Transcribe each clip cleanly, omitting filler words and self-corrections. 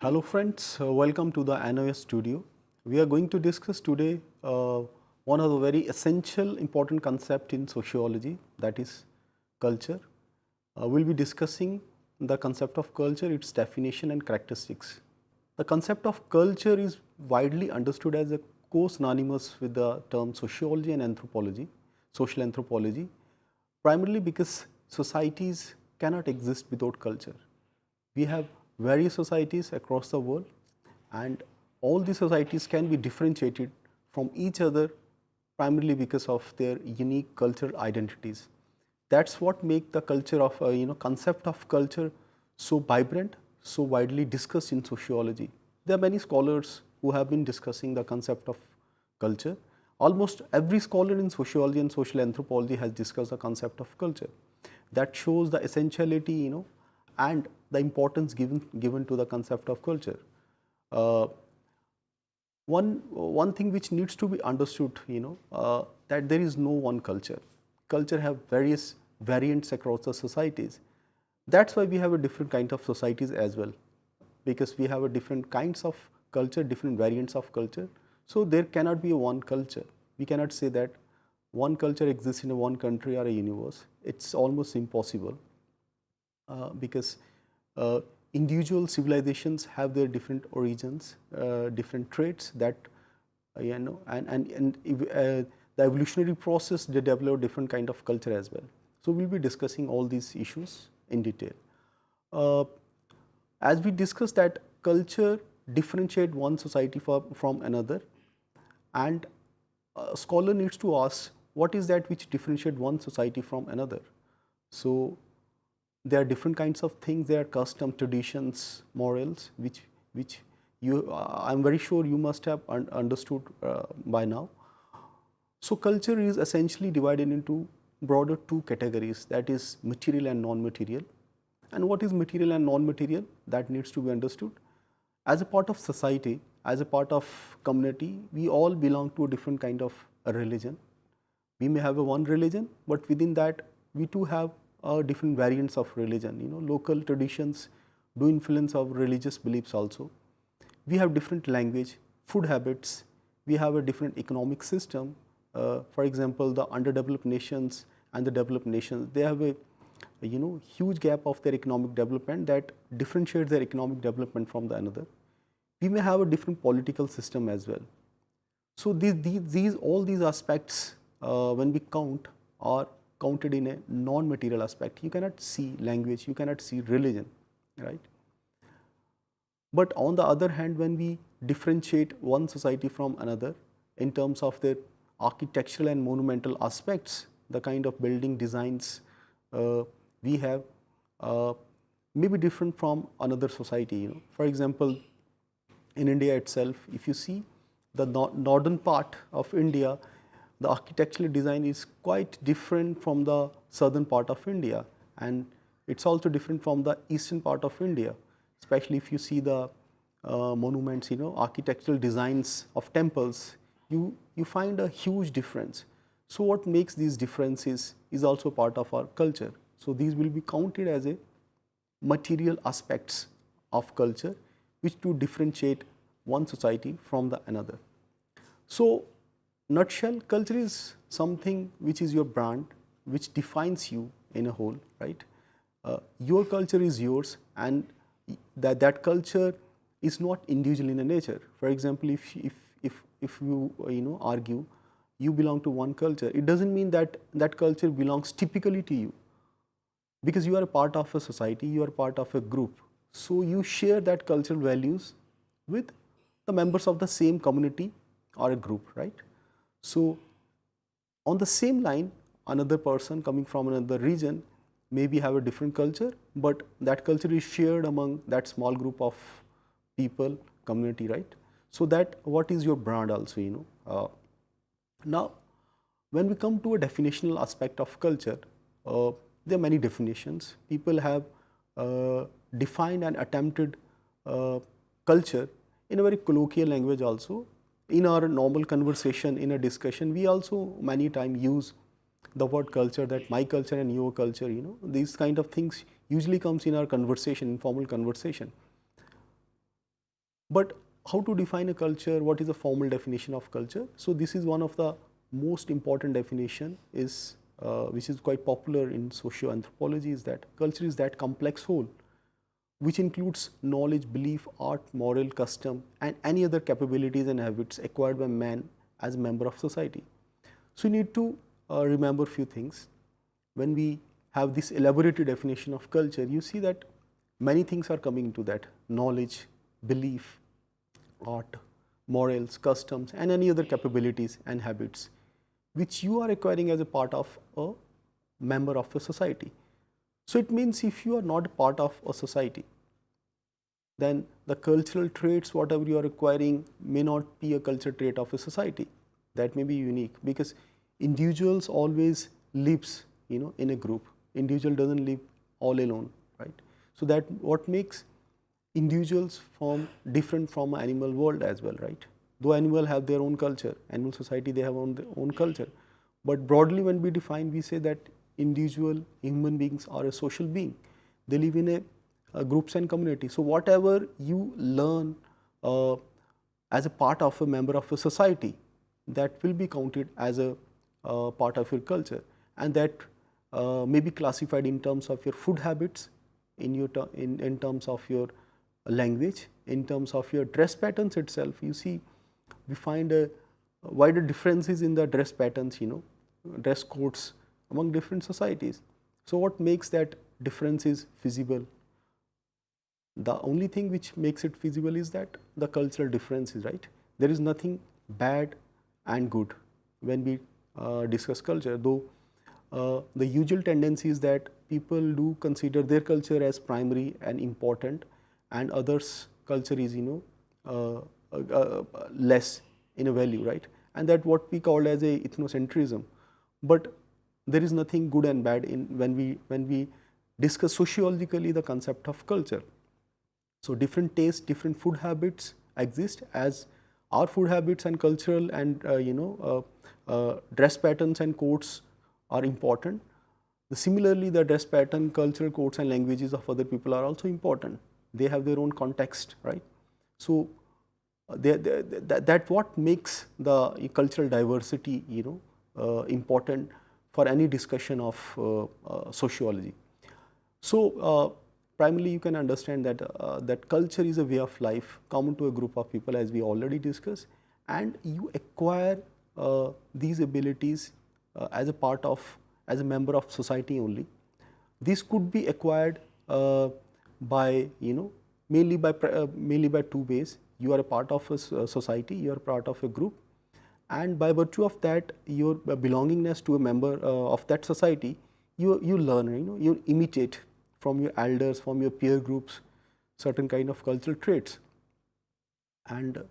Hello friends, welcome to the NOS studio. We are going to discuss today one of the very essential important concept in sociology, that is culture. We'll be discussing the concept of culture, its definition and characteristics. The concept of culture is widely understood as a co-synonymous with the term sociology and anthropology, social anthropology, primarily because societies cannot exist without culture. We have various societies across the world, and all these societies can be differentiated from each other primarily because of their unique cultural identities. That's what make the culture of concept of culture so vibrant, so widely discussed in sociology. There are many scholars who have been discussing the concept of culture. Almost every scholar in sociology and social anthropology has discussed the concept of culture. That shows the essentiality, and the importance given to the concept of culture. Uh, one thing which needs to be understood, that there is no one culture. Culture have various variants across the societies. That's why we have a different kind of societies as well, because we have a different kinds of culture, different variants of culture. So there cannot be a one culture. We cannot say that one culture exists in a one country or a universe. It's almost impossible because individual civilizations have their different origins, different traits that the evolutionary process, they develop different kind of culture as well. So we'll be discussing all these issues in detail. As we discussed that culture differentiate one society from another, and a scholar needs to ask what is that which differentiate one society from another. So there are different kinds of things. There are custom, traditions, morals, which I'm very sure you must have understood by now. So culture is essentially divided into broader two categories, that is material and non-material. And what is material and non-material? That needs to be understood. As a part of society, as a part of community, we all belong to a different kind of a religion. We may have a one religion, but within that we too have different variants of religion. Local traditions do influence our religious beliefs also. We have different language, food habits. We have a different economic system. For example, the underdeveloped nations and the developed nations, they have a huge gap of their economic development that differentiates their economic development from the another. We may have a different political system as well. So all these aspects, when we count, are counted in a non-material aspect. You cannot see language, you cannot see religion, right? But on the other hand, when we differentiate one society from another in terms of their architectural and monumental aspects, the kind of building designs we have may be different from another society. For example, in India itself, if you see the northern part of India, the architectural design is quite different from the southern part of India, and it's also different from the eastern part of India, especially if you see the monuments, architectural designs of temples, you find a huge difference. So what makes these differences is also part of our culture. So these will be counted as a material aspects of culture, which to differentiate one society from the another. So nutshell, culture is something which is your brand, which defines you in a whole, right? Your culture is yours, and that culture is not individual in a nature. For example, if you argue you belong to one culture, it doesn't mean that that culture belongs typically to you, because you are a part of a society, you are part of a group. So you share that cultural values with the members of the same community or a group, right? So on the same line, another person coming from another region maybe have a different culture, but that culture is shared among that small group of people, community, right? So that what is your brand also, Now, when we come to a definitional aspect of culture, there are many definitions. People have defined and attempted culture in a very colloquial language also. In our normal conversation, in a discussion, we also many times use the word culture, that my culture and your culture, these kind of things usually comes in our conversation, informal conversation. But how to define a culture? What is a formal definition of culture? So this is one of the most important definition is which is quite popular in socio-anthropology, is that culture is that complex whole which includes knowledge, belief, art, moral, custom, and any other capabilities and habits acquired by man as a member of society. So you need to remember few things. When we have this elaborated definition of culture, you see that many things are coming into that: knowledge, belief, art, morals, customs, and any other capabilities and habits which you are acquiring as a part of a member of a society. So it means if you are not a part of a society, then the cultural traits, whatever you are acquiring, may not be a cultural trait of a society. That may be unique, because individuals always lives, in a group. Individual doesn't live all alone, right? So that what makes individuals from different from animal world as well, right? Though animal have their own culture, animal society they have their own culture, but broadly when we define, we say that individual human beings are a social being. They live in a groups and community. So whatever you learn as a part of a member of a society, that will be counted as a part of your culture, and that may be classified in terms of your food habits, in terms of your language, in terms of your dress patterns itself. You see, we find a wider differences in the dress patterns, dress codes among different societies. So what makes that difference is visible. The only thing which makes it feasible is that the cultural differences, right? There is nothing bad and good when we discuss culture, though the usual tendency is that people do consider their culture as primary and important, and others' culture is, less in a value, right? And that what we call as a ethnocentrism. But there is nothing good and bad in when we discuss sociologically the concept of culture. So different tastes, different food habits exist, as our food habits and cultural and dress patterns and codes are important. Similarly, the dress pattern, cultural codes and languages of other people are also important. They have their own context, right? So that what makes the cultural diversity, important for any discussion of sociology. So primarily, you can understand that that culture is a way of life common to a group of people, as we already discussed, and you acquire these abilities as a member of society only. This could be acquired by mainly by two ways. You are a part of a society, you are part of a group, and by virtue of that, your belongingness to a member of that society, you learn, you imitate from your elders, from your peer groups, certain kind of cultural traits. And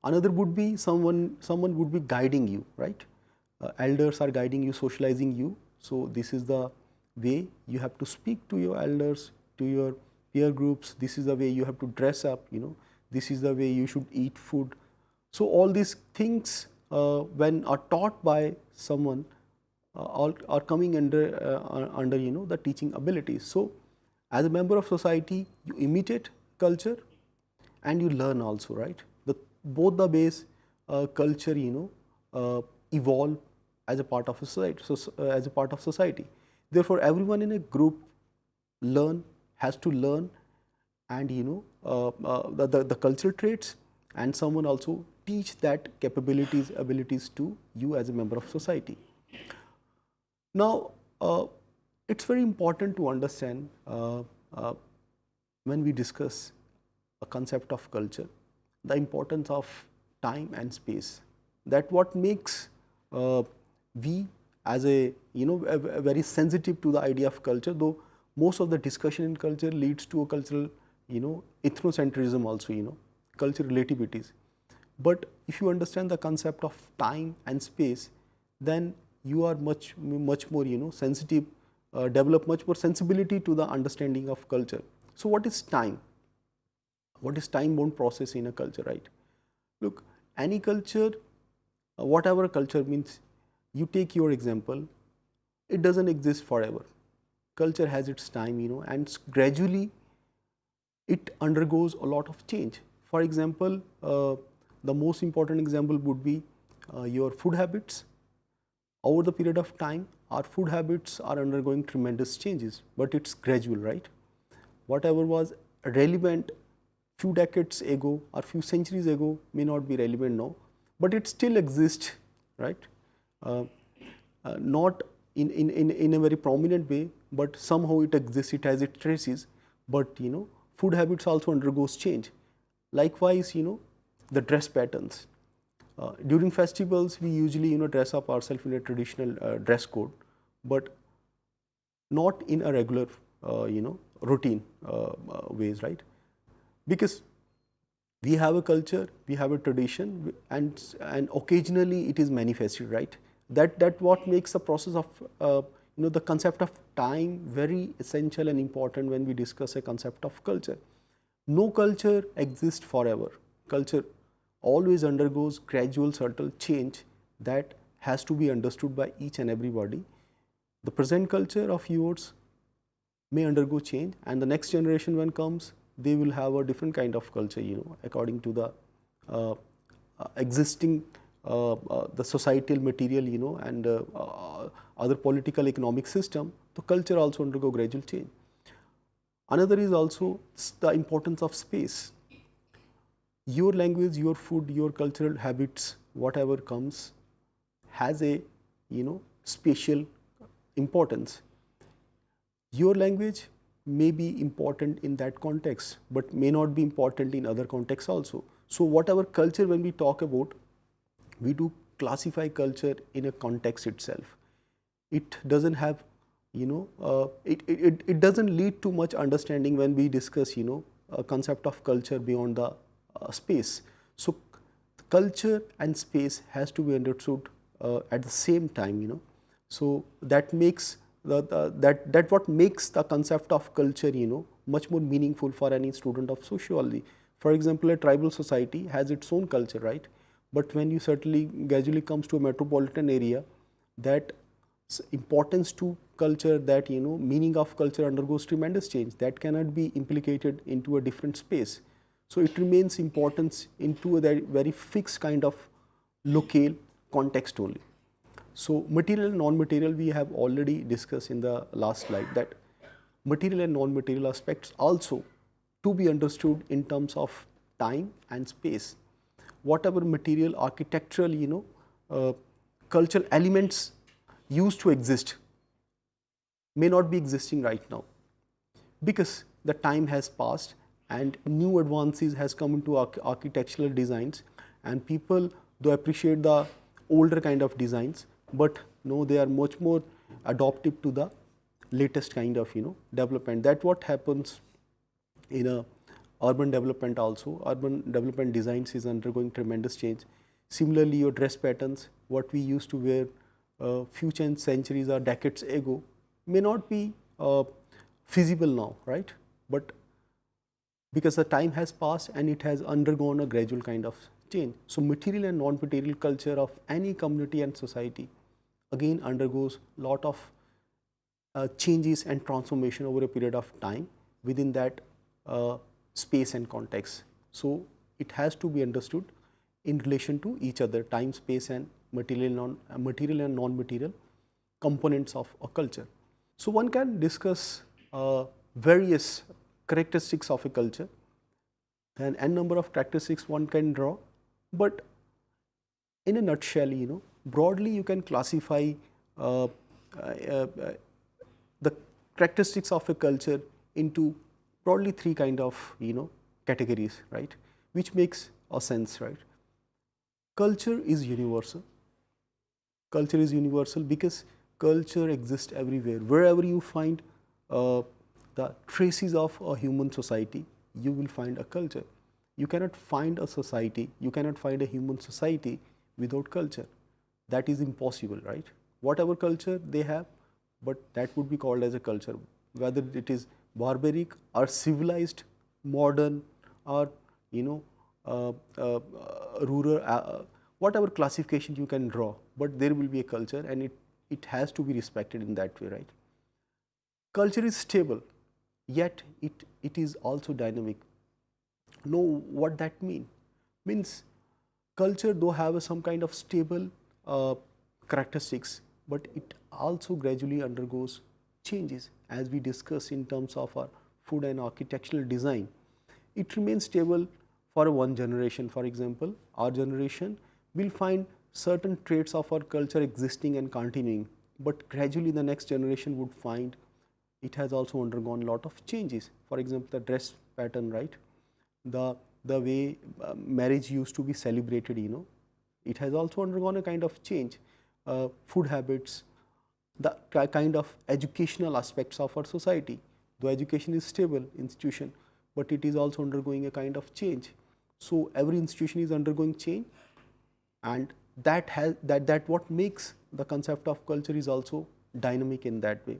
another would be someone would be guiding you, right? Elders are guiding you, socializing you. So this is the way you have to speak to your elders, to your peer groups. This is the way you have to dress up, this is the way you should eat food. So all these things when are taught by someone are coming under the teaching abilities. So as a member of society, you imitate culture and you learn also, right? Both the ways culture evolve as a part of a society. So as a part of society, therefore everyone in a group has to learn, and the cultural traits, and someone also teach that abilities to you as a member of society. Now it's very important to understand when we discuss a concept of culture, the importance of time and space. That what makes we as a very sensitive to the idea of culture, though most of the discussion in culture leads to a cultural ethnocentrism also, cultural relativities. But if you understand the concept of time and space, then you are much more sensitive, develop much more sensibility to the understanding of culture. So what is time? What is time-bound process in a culture, right? Look, any culture, whatever culture means, you take your example, it doesn't exist forever. Culture has its time, and gradually it undergoes a lot of change. For example, the most important example would be your food habits. Over the period of time, our food habits are undergoing tremendous changes, but it's gradual, right? Whatever was relevant few decades ago or few centuries ago may not be relevant now, but it still exists, right? Uh, Not in a very prominent way, but somehow it exists, it has its traces. But food habits also undergoes change. Likewise, the dress patterns. During festivals, we usually dress up ourselves in a traditional dress code, but not in a regular routine ways, right? Because we have a culture, we have a tradition, and occasionally it is manifested, right? That what makes the process of the concept of time very essential and important when we discuss a concept of culture. No culture exists forever. Culture always undergoes gradual subtle change that has to be understood by each and everybody. The present culture of yours may undergo change, and the next generation when comes, they will have a different kind of culture, according to the existing the societal material, and other political economic system. The culture also undergo gradual change. Another is also the importance of space. Your language, your food, your cultural habits, whatever comes, has a spatial importance. Your language may be important in that context, but may not be important in other contexts also. So whatever culture, when we talk about, we do classify culture in a context itself. It doesn't have, it doesn't lead to much understanding when we discuss, a concept of culture beyond the space. So culture and space has to be understood at the same time, So that makes that what makes the concept of culture, much more meaningful for any student of sociology. For example, a tribal society has its own culture, right? But when you certainly gradually comes to a metropolitan area, that importance to culture, that meaning of culture undergoes tremendous change. That cannot be implicated into a different space. So it remains importance into a very fixed kind of locale context only. So material and non-material, we have already discussed in the last slide, that material and non-material aspects also to be understood in terms of time and space. Whatever material, architectural, cultural elements used to exist may not be existing right now, because the time has passed and new advances has come into architectural designs, and people do appreciate the older kind of designs, but no, they are much more adaptive to the latest kind of development. That what happens in a urban development also. Urban development designs is undergoing tremendous change. Similarly, your dress patterns, what we used to wear few centuries or decades ago, may not be feasible now, right? But because the time has passed and it has undergone a gradual kind of change. So material and non-material culture of any community and society again undergoes lot of changes and transformation over a period of time within that space and context. So it has to be understood in relation to each other, time, space, and material and non-material components of a culture. So one can discuss various characteristics of a culture, and n number of characteristics one can draw, but in a nutshell, broadly you can classify the characteristics of a culture into broadly three kind of categories, right? Which makes a sense, right? Culture is universal. Culture is universal because culture exists everywhere. Wherever you find the traces of a human society, you will find a culture. You cannot find a society, you cannot find a human society without culture. That is impossible, right? Whatever culture they have, but that would be called as a culture, whether it is barbaric or civilized, modern, or rural, whatever classification you can draw, but there will be a culture, and it has to be respected in that way, right? Culture is stable, yet it is also dynamic. know what that means. Culture though have some kind of stable characteristics, but it also gradually undergoes changes, as we discussed in terms of our food and architectural design. It remains stable for one generation. For example, our generation will find certain traits of our culture existing and continuing, but gradually the next generation would find it has also undergone a lot of changes. For example, the dress pattern, right? The way marriage used to be celebrated, it has also undergone a kind of change. Food habits, the kind of educational aspects of our society. Though education is stable institution, but it is also undergoing a kind of change. So every institution is undergoing change, and that what makes the concept of culture is also dynamic in that way.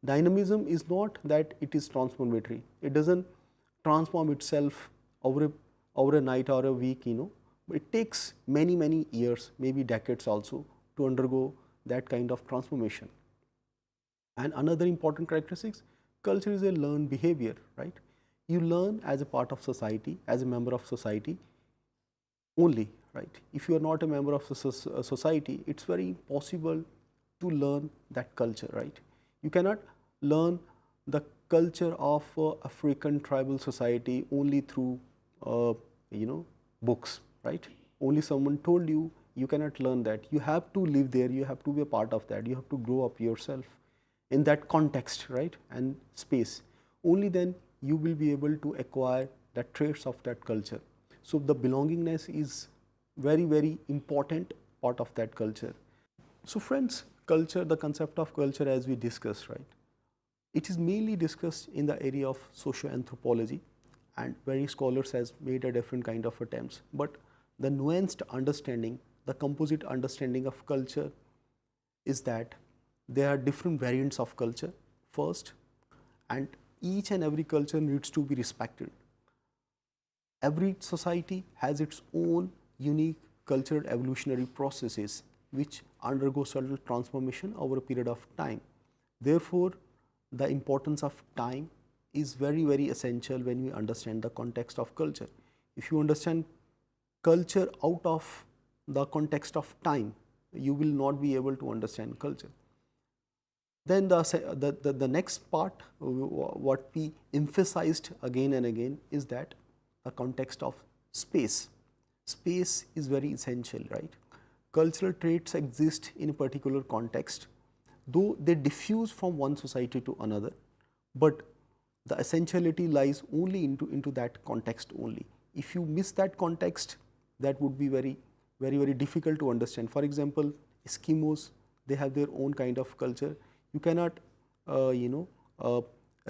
Dynamism is not that it is transformatory. It doesn't transform itself over a night or a week. It takes many years, maybe decades also, to undergo that kind of transformation. And another important characteristics, culture is a learned behavior, right? You learn as a part of society, as a member of society only, right? If you are not a member of society, it's very impossible to learn that culture, right? You cannot learn the culture of African tribal society only through books, right? Only someone told you, you cannot learn that. You have to live there, you have to be a part of that, you have to grow up yourself in that context, right, and space. Only then you will be able to acquire the traits of that culture. So the belongingness is very important part of that culture. So friends, culture, the concept of culture, as we discussed, right, it is mainly discussed in the area of socio-anthropology, and various scholars has made a different kind of attempts. But the nuanced understanding, the composite understanding of culture is that there are different variants of culture first, and each and every culture needs to be respected. Every society has its own unique cultural evolutionary processes which undergo subtle transformation over a period of time. Therefore, the importance of time is very essential when we understand the context of culture. If you understand culture out of the context of time, you will not be able to understand culture. Then the next part, what we emphasized again and again, is that the context of space. Space is very essential, right? Cultural traits exist in a particular context, though they diffuse from one society to another, but the essentiality lies only into that context only. If you miss that context, that would be very difficult to understand. For example, Eskimos, they have their own kind of culture. You cannot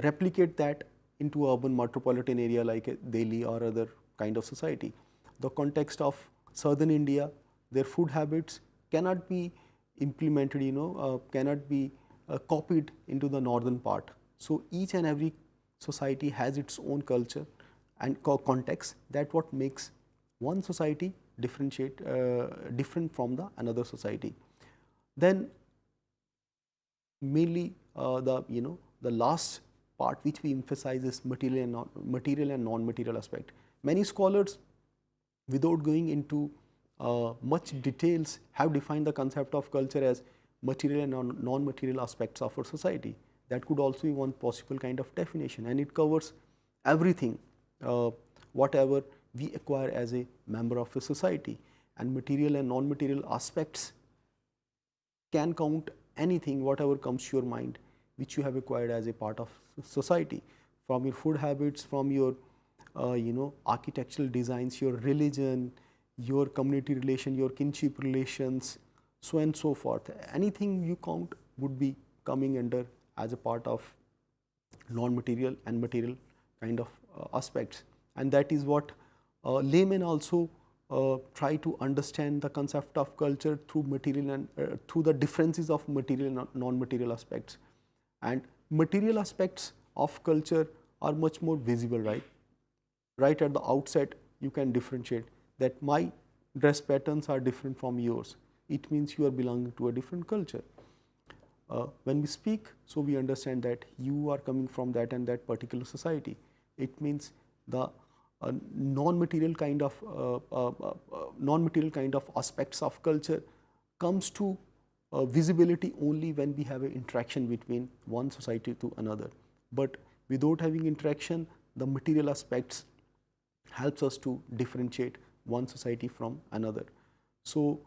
replicate that into urban metropolitan area like Delhi or other kind of society. The context of southern India, their food habits cannot be implemented, cannot be copied into the northern part. So each and every society has its own culture and context. That what makes one society different from the another society. Then mainly the last part which we emphasize is material and non-material aspect. Many scholars, without going into much details, have defined the concept of culture as material and non-material aspects of our society. That could also be one possible kind of definition, and it covers everything, whatever we acquire as a member of a society. And material and non-material aspects can count anything, whatever comes to your mind, which you have acquired as a part of society, from your food habits, from your architectural designs, your religion, your community relation, your kinship relations, so and so forth. Anything you count would be coming under as a part of non-material and material kind of aspects. And that is what laymen also try to understand the concept of culture through material and through the differences of material and non-material aspects. And material aspects of culture are much more visible, right? Right at the outset, you can differentiate that my dress patterns are different from yours. It means you are belonging to a different culture. When we speak, so we understand that you are coming from that and that particular society. It means the non-material kind of non-material kind of aspects of culture comes to visibility only when we have an interaction between one society to another. But without having interaction, the material aspects helps us to differentiate one society from another. So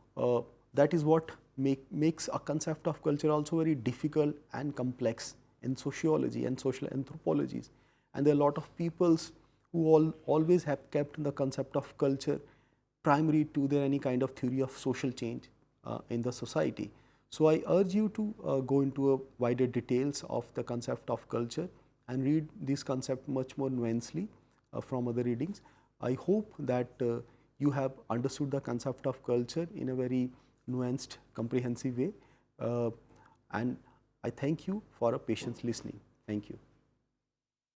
that is what makes a concept of culture also very difficult and complex in sociology and social anthropologies. And there are a lot of peoples who always have kept the concept of culture primary to their any kind of theory of social change in the society. So I urge you to go into a wider details of the concept of culture and read this concept much more nuancedly from other readings. I hope that you have understood the concept of culture in a very nuanced, comprehensive way, and I thank you for a patient listening. Thank you.